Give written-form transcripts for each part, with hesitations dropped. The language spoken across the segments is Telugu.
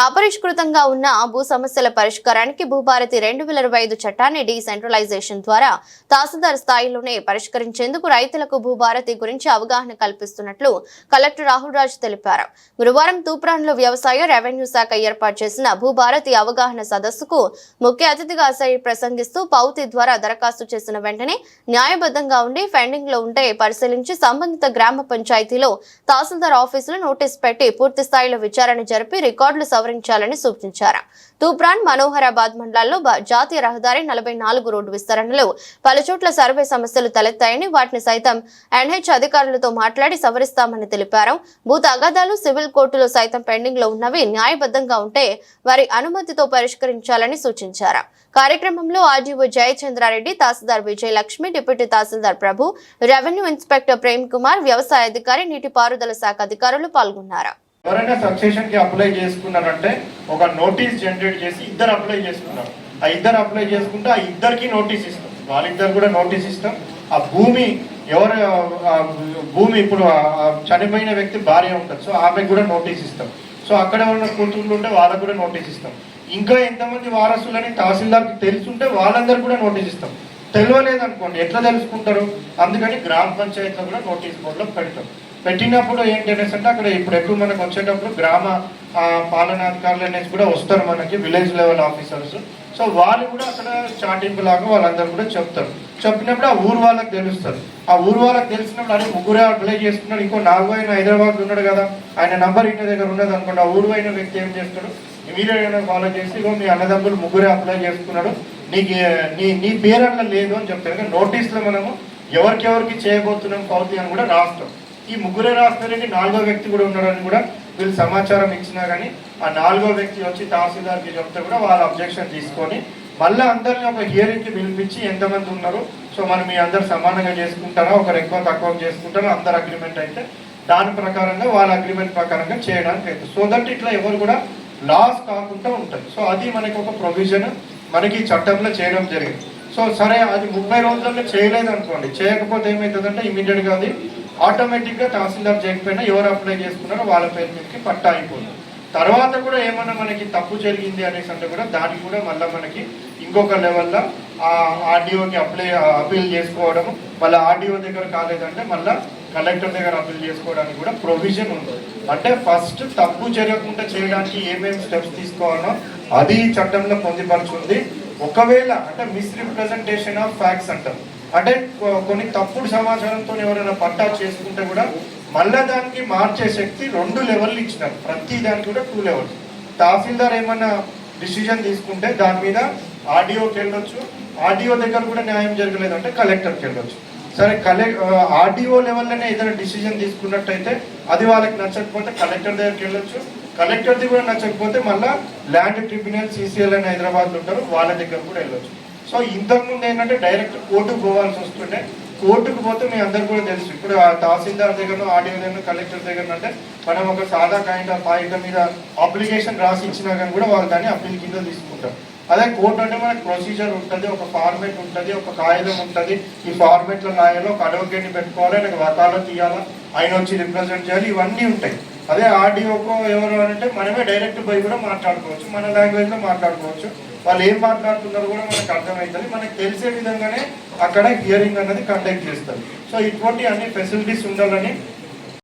అపరిష్కృతంగా ఉన్న భూ సమస్యల పరిష్కారానికి భూభారతి 2025 చట్టాన్ని డీసెంట్రలైజేషన్ ద్వారా తహసీల్దార్ స్థాయిలోనే పరిష్కరించేందుకు రైతులకు భూభారతి గురించి అవగాహన కల్పిస్తున్నట్లు కలెక్టర్ రాహుల్ రాజ్ తెలిపారు. గురువారం తూప్రాన్లో వ్యవసాయ రెవెన్యూ శాఖ ఏర్పాటు చేసిన భూభారతి అవగాహన సదస్సుకు ముఖ్య అతిథిగా సైడ్ ప్రసంగిస్తూ పౌతి ద్వారా దరఖాస్తు చేసిన వెంటనే న్యాయబద్ధంగా ఉండి పెండింగ్ లో ఉంటే పరిశీలించి సంబంధిత గ్రామ పంచాయతీలో తహసీల్దార్ ఆఫీసులో నోటీస్ పెట్టి పూర్తి స్థాయిలో విచారణ జరిపి రికార్డులు సవరించాలని సూచించారు. తూప్రాన్ మనోహరాబాద్ మండలాల్లో జాతీయ రహదారి 44 రోడ్డు విస్తరణలో పలుచోట్ల సర్వే సమస్యలు తలెత్తాయని వాటిని సైతం ఎన్హెచ్ అధికారులతో మాట్లాడి సవరిస్తామని తెలిపారు. భూ తగాదాలు సివిల్ కోర్టులో సైతం పెండింగ్ లో ఉన్నవి న్యాయబద్ధంగా ఉంటే వారి అనుమతితో పరిష్కరించాలని సూచించారు. కార్యక్రమంలో ఆర్డీఓ జయచంద్రారెడ్డి, తహసీల్దార్ విజయలక్ష్మి, డిప్యూటీ తహసీల్దార్ ప్రభు, రెవెన్యూ ఇన్స్పెక్టర్ ప్రేమ్ కుమార్, వ్యవసాయ అధికారి, నీటిపారుదల శాఖ అధికారులు పాల్గొన్నారు. ఎవరైనా సక్సెషన్ కి అప్లై చేసుకున్నారంటే ఒక నోటీస్ జనరేట్ చేసి ఇద్దరు అప్లై చేసుకున్నారు. ఆ ఇద్దరు అప్లై చేసుకుంటే ఆ ఇద్దరికి నోటీస్ ఇస్తాం, వాళ్ళిద్దరు కూడా నోటీస్ ఇస్తాం. ఆ భూమి భూమి ఇప్పుడు చనిపోయిన వ్యక్తి భార్య ఉంటుంది, సో ఆమెకు కూడా నోటీస్ ఇస్తాం. సో అక్కడ ఉన్న కూతుర్లు ఉంటే వాళ్ళకు కూడా నోటీస్ ఇస్తాం. ఇంకా ఎంతమంది వారసులని తహసీల్దార్కి తెలుసుంటే వాళ్ళందరూ కూడా నోటీస్ ఇస్తాం. తెలియలేదనుకోండి ఎట్లా తెలుసుకుంటారు? అందుకని గ్రామ పంచాయతీలో కూడా నోటీస్ బోర్డులో పెడతాం. పెట్టినప్పుడు ఏంటనేసి అంటే అక్కడ ఇప్పుడు ఎక్కువ మనకు వచ్చేటప్పుడు గ్రామ పాలనాధికారులు అనేసి కూడా వస్తారు మనకి, విలేజ్ లెవెల్ ఆఫీసర్స్. సో వాళ్ళు కూడా అక్కడ చాటింపు లాగా వాళ్ళందరూ కూడా చెప్తారు. చెప్పినప్పుడు ఆ ఊరు వాళ్ళకి తెలుస్తారు. ఆ ఊరు వాళ్ళకి తెలిసినప్పుడు అని ముగ్గురే అప్లై చేసుకున్నాడు, ఇంకో 4 ఆయన హైదరాబాద్ ఉన్నాడు కదా, ఆయన నంబర్ ఇంటి దగ్గర ఉన్నది అనుకోండి. ఆ ఊరు అయిన వ్యక్తి ఏం చేస్తాడు, ఇమీడియట్గా ఫాలో చేసి ఇగో మీ అన్నదమ్ములు ముగ్గురే అప్లై చేసుకున్నాడు, నీ పేరు అట్లా లేదు అని చెప్తారు. నోటీస్లో మనము ఎవరికి చేయబోతున్నాం పౌతి అని కూడా రాస్తాం. ఈ ముగ్గురే రాస్తారని 4వ వ్యక్తి కూడా ఉన్నాడని కూడా వీళ్ళు సమాచారం ఇచ్చినా కానీ ఆ 4వ వ్యక్తి వచ్చి తహసీల్దార్కి చెప్తే కూడా వాళ్ళ అబ్జెక్షన్ తీసుకొని మళ్ళీ అందరినీ ఒక హియరింగ్కి పిలిపించి ఎంతమంది ఉన్నారు, సో మనం మీ అందరు సమానంగా చేసుకుంటారా, ఒకరు ఎక్కువ తక్కువ చేసుకుంటారా, అందరు అగ్రిమెంట్ అయితే దాని ప్రకారంగా వాళ్ళ అగ్రిమెంట్ ప్రకారంగా చేయడానికి అవుతుంది. సో దట్ ఇట్లా ఎవరు కూడా లాస్ కాకుండా ఉంటుంది. సో అది మనకి ఒక ప్రొవిజన్ మనకి చట్టంలో చేయడం జరిగింది. సో సరే అది 30 రోజుల్లో చేయలేదు అనుకోండి, చేయకపోతే ఏమవుతుందంటే ఇమీడియట్గా అది ఆటోమేటిక్గా తహసీల్దార్ చేయకపోయినా ఎవరు అప్లై చేసుకున్నారో వాళ్ళ పేరు మీదకి పట్టా అయిపోతుంది. తర్వాత కూడా ఏమన్నా మనకి తప్పు జరిగింది అనేసి అంటే కూడా దానికి కూడా మళ్ళీ మనకి ఇంకొక లెవెల్లో ఆర్డీఓకి అప్పీల్ చేసుకోవడం, మళ్ళీ ఆర్డీఓ దగ్గర కాలేదంటే మళ్ళీ కలెక్టర్ దగ్గర అప్పీల్ చేసుకోవడానికి కూడా ప్రొవిజన్ ఉంది. అంటే ఫస్ట్ తప్పు జరగకుండా చేయడానికి ఏమేమి స్టెప్స్ తీసుకోవాలో అది చట్టంలో పొందుపరుచుంది. ఒకవేళ అంటే మిస్రిప్రజెంటేషన్ ఆఫ్ ఫ్యాక్ట్స్ అంటారు, అంటే కొన్ని తప్పుడు సమాచారంతో ఎవరైనా పట్టా చేసుకుంటే కూడా మళ్ళా దానికి మార్చే శక్తి 2 లెవెల్లు ఇచ్చినారు. ప్రతి దానికి కూడా 2 లెవెల్స్. తహసీల్దార్ ఏమన్నా డిసిజన్ తీసుకుంటే దాని మీద ఆర్డీఓకి వెళ్ళొచ్చు, ఆర్డీఓ దగ్గర కూడా న్యాయం జరగలేదంటే కలెక్టర్కి వెళ్ళొచ్చు. సరే ఆర్డీఓ లెవెల్లోనే ఏదైనా డిసిజన్ తీసుకున్నట్టయితే అది వాళ్ళకి నచ్చకపోతే కలెక్టర్ దగ్గరికి వెళ్ళొచ్చు, కలెక్టర్ది కూడా నచ్చకపోతే మళ్ళీ ల్యాండ్ ట్రిబ్యునల్ CCL అని హైదరాబాద్లో ఉంటారు, వాళ్ళ దగ్గర కూడా వెళ్ళొచ్చు. సో ఇంతకుముందు ఏంటంటే డైరెక్ట్ కోర్టుకు పోవాల్సి వస్తుంటే, కోర్టుకు పోతే మీ అందరు కూడా తెలుసు ఇప్పుడు తహసీల్దార్ దగ్గర, ఆర్డీఓ దగ్గర, కలెక్టర్ దగ్గర అంటే మనం ఒక సాదా కాగితం మీద అప్లికేషన్ రాసి ఇచ్చినా కానీ కూడా వాళ్ళు దాన్ని అప్పీల్ కింద తీసుకుంటారు. అదే కోర్టు అంటే మనకు ప్రొసీజర్ ఉంటుంది, ఒక ఫార్మేట్ ఉంటుంది, ఒక కాగితం ఉంటుంది. ఈ ఫార్మేట్లో రాయాలో ఒక అడ్వకేట్ని పెట్టుకోవాలి, నాకు వకాలో తీయాలా, ఆయన వచ్చి రిప్రజెంట్ చేయాలి, ఇవన్నీ ఉంటాయి. అదే ఆర్డీఓకో ఎవరు అంటే మనమే డైరెక్ట్ పోయి కూడా మాట్లాడుకోవచ్చు, మన లాంగ్వేజ్లో మాట్లాడుకోవచ్చు. వాళ్ళు ఏం మాట్లాడుతున్నారో కూడా మనకు అర్థమవుతుంది, మనకు తెలిసే విధంగానే అక్కడ హియరింగ్ అనేది కండక్ట్ చేస్తారు. సో ఇటువంటి అన్ని ఫెసిలిటీస్ ఉండాలని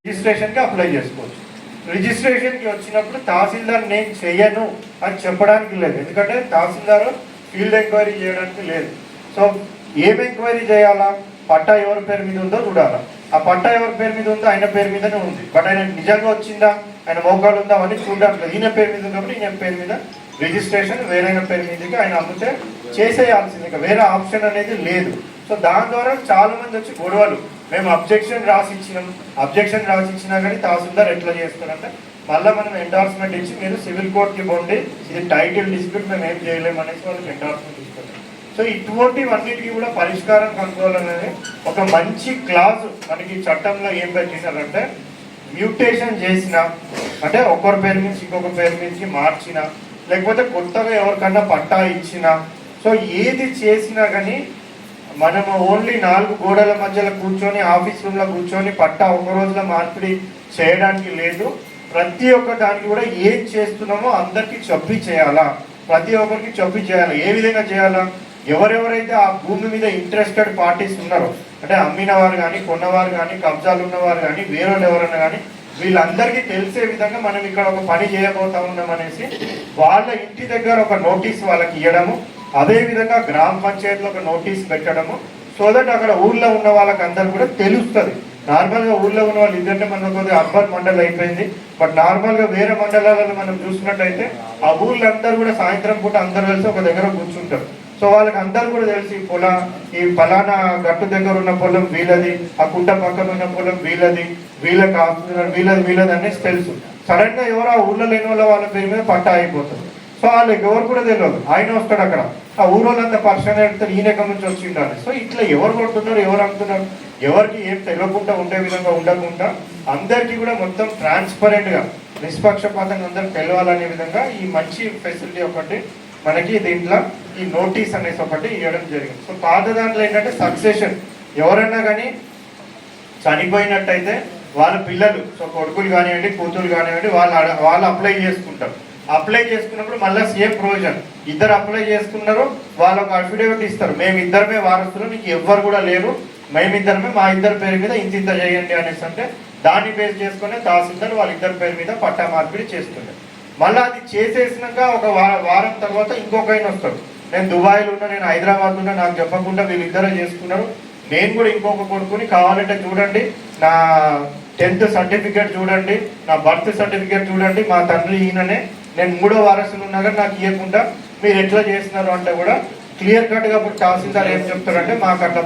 రిజిస్ట్రేషన్కి అప్లై చేసుకోవచ్చు. రిజిస్ట్రేషన్కి వచ్చినప్పుడు తహసీల్దార్ నేను చెయ్యను అని చెప్పడానికి లేదు, ఎందుకంటే తహసీల్దార్ ఫీల్డ్ ఎంక్వైరీ చేయడానికి లేదు. సో ఏం ఎంక్వైరీ చేయాలా, పట్టా ఎవరి పేరు మీద ఉందో చూడాలా. ఆ పట్టా ఎవరి పేరు మీద ఉందో ఆయన పేరు మీదనే ఉంది, బట్ ఆయన నిజంగా వచ్చిందా, ఆయన మోకాలు ఉందా అవన్నీ చూడడానికి ఈయన పేరు మీద ఉన్నప్పుడు ఈయన పేరు మీద రిజిస్ట్రేషన్, వేరే పేరు మీదకి ఆయన అమ్మితే చేసేయాల్సింది, ఇంకా వేరే ఆప్షన్ అనేది లేదు. సో దాని ద్వారా చాలా మంది వచ్చి గొడవలు, మేము అబ్జెక్షన్ రాసి ఇచ్చినా కానీ తహసీల్దార్ ఎట్లా చేస్తారంటే మళ్ళీ మనం ఎండార్స్మెంట్ ఇచ్చి మీరు సివిల్ కోర్టుకి పోండి, ఇది టైటిల్ డిస్ప్యూట్ మేము ఏం చేయలేము అనేసి వాళ్ళకి ఎండార్స్మెంట్ ఇస్తారు. సో ఇటువంటివన్నిటికీ కూడా పరిష్కారం కనుక్కోవాలనేది ఒక మంచి క్లాజ్ మనకి చట్టంలో ఏం పెట్టినారంటే, మ్యూటేషన్ చేసిన అంటే ఒకరి పేరు నుంచి ఇంకొక పేరు మీదకి మార్చిన, లేకపోతే కొత్తగా ఎవరికన్నా పట్టా ఇచ్చిన, సో ఏది చేసినా కానీ మనము ఓన్లీ 4 గోడల మధ్యలో కూర్చొని ఆఫీస్ రూమ్లో కూర్చొని పట్టా ఒక రోజులో మార్పిడి చేయడానికి లేదు. ప్రతి ఒక్క దానికి కూడా ఏం చేస్తున్నామో అందరికీ చెప్పి చేయాలా, ప్రతి ఒక్కరికి చెప్పి చేయాలి. ఏ విధంగా చేయాలా, ఎవరెవరైతే ఆ భూమి మీద ఇంట్రెస్టెడ్ పార్టీస్ ఉన్నారో, అంటే అమ్మిన వారు కానీ, కొన్నవారు కానీ, కబ్జాలు ఉన్నవారు కానీ, వేరే ఎవరన్నా కానీ, వీళ్ళందరికీ తెలిసే విధంగా మనం ఇక్కడ ఒక పని చేయబోతా ఉన్నాం అనేసి వాళ్ళ ఇంటి దగ్గర ఒక నోటీస్ వాళ్ళకి ఇవ్వడము, అదే విధంగా గ్రామ పంచాయతీలో ఒక నోటీస్ పెట్టడము, సో దట్ అక్కడ ఊర్లో ఉన్న వాళ్ళకి అందరు కూడా తెలుస్తుంది. నార్మల్గా ఊర్లో ఉన్న వాళ్ళు ఇదంటే మనకు కొద్దిగా అర్బన్ మండలం అయిపోయింది, బట్ నార్మల్గా వేరే మండలాలలో మనం చూసినట్టయితే ఆ ఊళ్ళందరూ కూడా సాయంత్రం పూట అందరు కలిసి ఒక దగ్గర కూర్చుంటారు. సో వాళ్ళకి అందరు కూడా తెలిసి ఈ ఫలానా గట్టు దగ్గర ఉన్న పొలం వీళ్ళది, ఆ కుంట పక్కన ఉన్న పొలం వీళ్ళది, వీళ్ళకి ఆస్తున్నారు, వీళ్ళది అనేసి తెలుసు. సడన్ గా ఎవరు ఆ ఊళ్ళో లేని వాళ్ళ పేరు మీద పట్టా అయిపోతుంది. సో వాళ్ళకి ఎవరు కూడా తెలియదు, ఆయన వస్తాడు అక్కడ, ఆ ఊరోళ్ళంతా పర్సన్ పెడతారు, ఈయన ఎక్కడి నుంచి వచ్చి ఉండాలి. సో ఇట్లా ఎవరు కొడుతున్నారు, ఎవరు అమ్ముతున్నారు, ఎవరికి ఏం తెలియకుండా ఉండే విధంగా ఉండకుండా అందరికీ కూడా మొత్తం ట్రాన్స్పరెంట్ గా నిష్పక్షపాతంగా అందరికి తెలవాలనే విధంగా ఈ మంచి ఫెసిలిటీ ఒకటి మనకి దీంట్లో ఈ నోటీస్ అనేసి ఒకటి ఇవ్వడం జరిగింది. సో పాత దాంట్లో ఏంటంటే సక్సెషన్, ఎవరన్నా కానీ చనిపోయినట్టయితే వాళ్ళ పిల్లలు, సో కొడుకులు కానివ్వండి, కూతురు కానివ్వండి, వాళ్ళు అప్లై చేసుకుంటారు. అప్లై చేసుకున్నప్పుడు మళ్ళీ సేమ్ ప్రొవిజన్, ఇద్దరు అప్లై చేసుకున్నారు, వాళ్ళు ఒక అఫిడేవిట్ ఇస్తారు, మేము ఇద్దరమే వారసులు, మీకు ఎవ్వరు కూడా లేరు, మేమిద్దరమే, మా ఇద్దరు పేరు మీద ఇంత చేయండి అనేసి అంటే దాన్ని బేస్ చేసుకునే తహసీల్దార్ వాళ్ళ ఇద్దరి పేరు మీద పట్టా మార్పిడి చేస్తుండే. మళ్ళీ అది చేసేసినాక ఒక వారం తర్వాత ఇంకొక ఆయన వస్తాడు, నేను దుబాయ్లో ఉన్నా, నేను హైదరాబాద్ ఉన్నా, నాకు చెప్పకుండా వీళ్ళిద్దరే చేసుకున్నారు, నేను కూడా ఇంకొక కొడుకుని కావాలంటే చూడండి, నా 10th సర్టిఫికేట్ చూడండి, నా బర్త్ సర్టిఫికేట్ చూడండి, మా తండ్రి ఈయననే, నేను 3వ వారసులు ఉన్నా కానీ నాకు ఇవ్వకుండా మీరు ఎట్లా చేస్తున్నారు అంటే కూడా క్లియర్ కట్గా తహసీల్దార్ ఏం చెప్తారంటే మాకు అట్లా